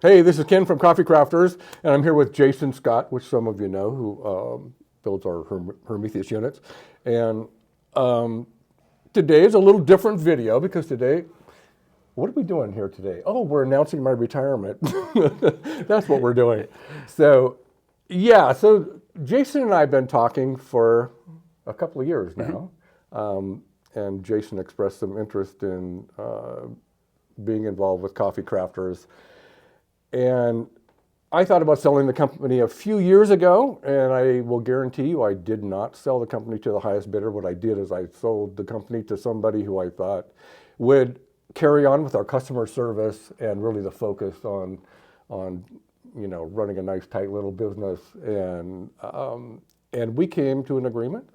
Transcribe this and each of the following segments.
Hey, this is Ken from Coffee Crafters, and I'm here with Jason Scott, which some of you know, who builds our Prometheus units. And today is a little different video because today, what are we doing here today? Oh, we're announcing my retirement. That's what we're doing. So, yeah, so Jason and I have been talking for a couple of years now. And Jason expressed some interest in being involved with Coffee Crafters. And I thought about selling the company a few years ago, and I will guarantee you I did not sell the company to the highest bidder. What I did is I sold the company to somebody who I thought would carry on with our customer service and really the focus on running a nice, tight little business. And we came to an agreement.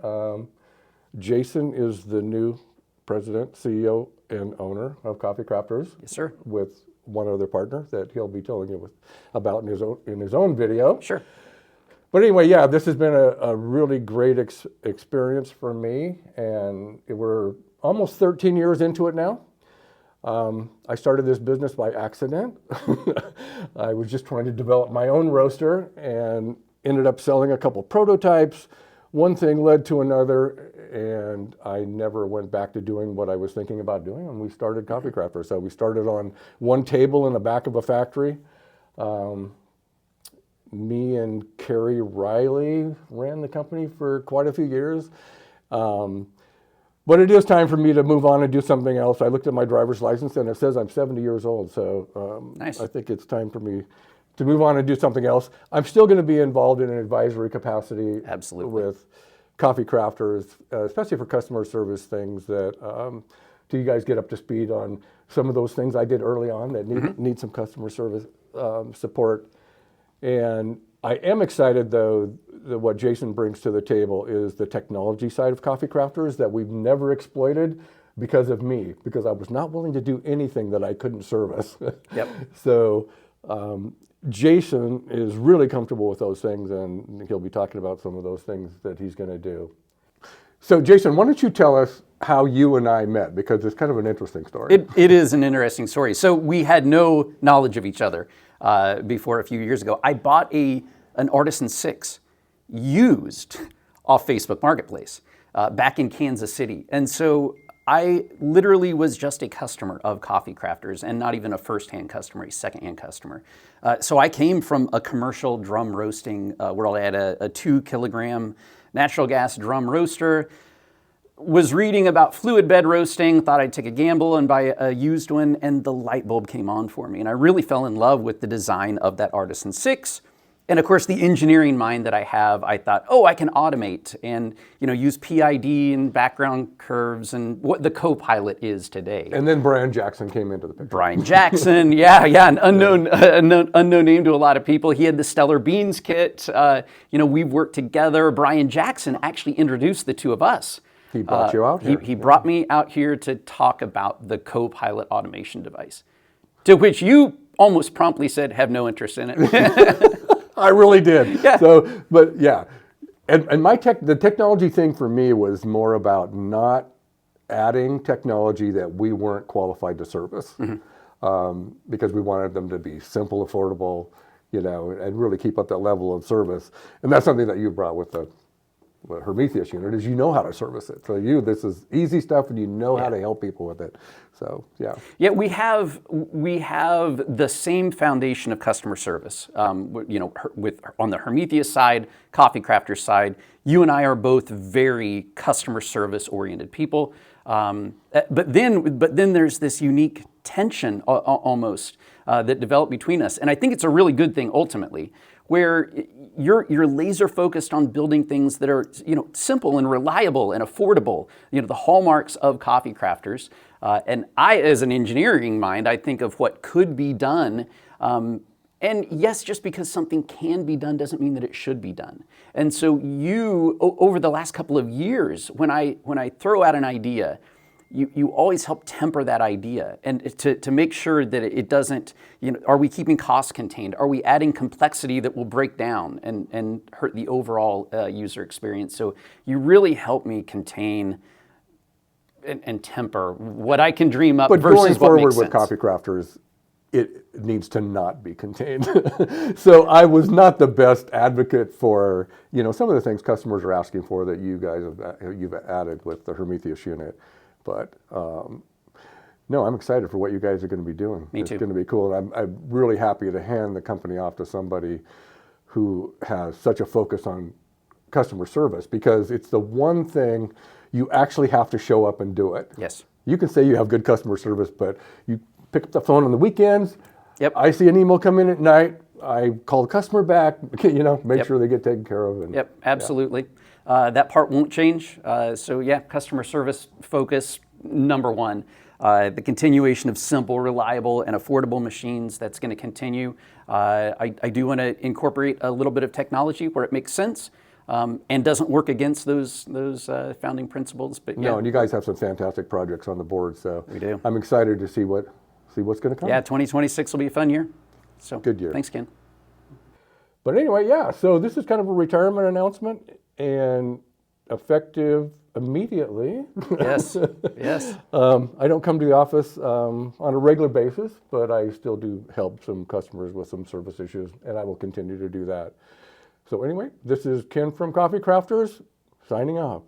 Jason is the new president, CEO, and owner of Coffee Crafters. Yes, sir. With one other partner that he'll be telling you about in his own video. Sure. But anyway, yeah, this has been a really great experience for me, and we're almost 13 years into it now. I started this business by accident. I was just trying to develop my own roaster and ended up selling a couple prototypes. One thing led to another, and I never went back to doing what I was thinking about doing, and we started Coffee Crafters. So we started on one table in the back of a factory. Me and Carrie Riley ran the company for quite a few years. But it is time for me to move on and do something else. I looked at my driver's license, and it says I'm 70 years old, so nice. I think it's time for me to move on and do something else. I'm still going to be involved in an advisory capacity. Absolutely. With Coffee Crafters, especially for customer service things that, do you guys get up to speed on some of those things I did early on that need some customer service support. And I am excited, though, that what Jason brings to the table is the technology side of Coffee Crafters that we've never exploited because of me, because I was not willing to do anything that I couldn't service. Yep. So Jason is really comfortable with those things, and he'll be talking about some of those things that he's going to do. So Jason, why don't you tell us how you and I met, because it's kind of an interesting story. It is an interesting story. So we had no knowledge of each other before a few years ago. I bought an Artisan 6 used off Facebook Marketplace back in Kansas City. And so I literally was just a customer of Coffee Crafters, and not even a first-hand customer, a second-hand customer. So I came from a commercial drum roasting world. I had a 2-kilogram natural gas drum roaster, was reading about fluid bed roasting, thought I'd take a gamble and buy a used one, and the light bulb came on for me. And I really fell in love with the design of that Artisan 6. And of course, the engineering mind that I have, I thought, oh, I can automate and use PID and background curves and what the Copilot is today. And then Brian Jackson came into the picture. Brian Jackson, yeah, an unknown name to a lot of people. He had the Stellar Beans kit. We've worked together. Brian Jackson actually introduced the two of us. He brought you out here. He brought me out here to talk about the Copilot automation device, to which you almost promptly said, have no interest in it. I really did. Yeah. So, but yeah, and the technology thing for me was more about not adding technology that we weren't qualified to service, because we wanted them to be simple, affordable, and really keep up that level of service. And that's something that you brought with the Prometheus unit, is you know how to service it. So this is easy stuff, and you know how to help people with it. So yeah. Yeah, we have the same foundation of customer service. With on the Prometheus side, Coffee Crafters side, you and I are both very customer service oriented people. But then there's this unique tension almost that developed between us, and I think it's a really good thing ultimately, where you're laser focused on building things that are simple and reliable and affordable. The hallmarks of Coffee Crafters. And I, as an engineering mind, I think of what could be done. And yes, just because something can be done doesn't mean that it should be done. And so over the last couple of years, when I throw out an idea, you always help temper that idea and to make sure that it doesn't, are we keeping costs contained? Are we adding complexity that will break down and hurt the overall user experience? So you really help me contain and temper what I can dream up versus what makes sense. But going forward with Coffee Crafters, it needs to not be contained. So I was not the best advocate for, some of the things customers are asking for that you guys you've added with the Prometheus unit. But no, I'm excited for what you guys are going to be doing. Me too. It's going to be cool. And I'm really happy to hand the company off to somebody who has such a focus on customer service, because it's the one thing you actually have to show up and do it. Yes. You can say you have good customer service, but you pick up the phone on the weekends. Yep. I see an email come in at night. I call the customer back, make Yep. sure they get taken care of. And, Yep, absolutely. That part won't change. So yeah, customer service focus, number one. The continuation of simple, reliable, and affordable machines, that's going to continue. I do want to incorporate a little bit of technology where it makes sense and doesn't work against those founding principles. But yeah. No, and you guys have some fantastic projects on the board, so We do. I'm excited to see what's going to come. Yeah, 2026 will be a fun year. So Good year. Thanks, Ken. But anyway, yeah, so this is kind of a retirement announcement, and effective immediately. Yes, yes. I don't come to the office on a regular basis, but I still do help some customers with some service issues, and I will continue to do that. So anyway, this is Ken from Coffee Crafters, signing off.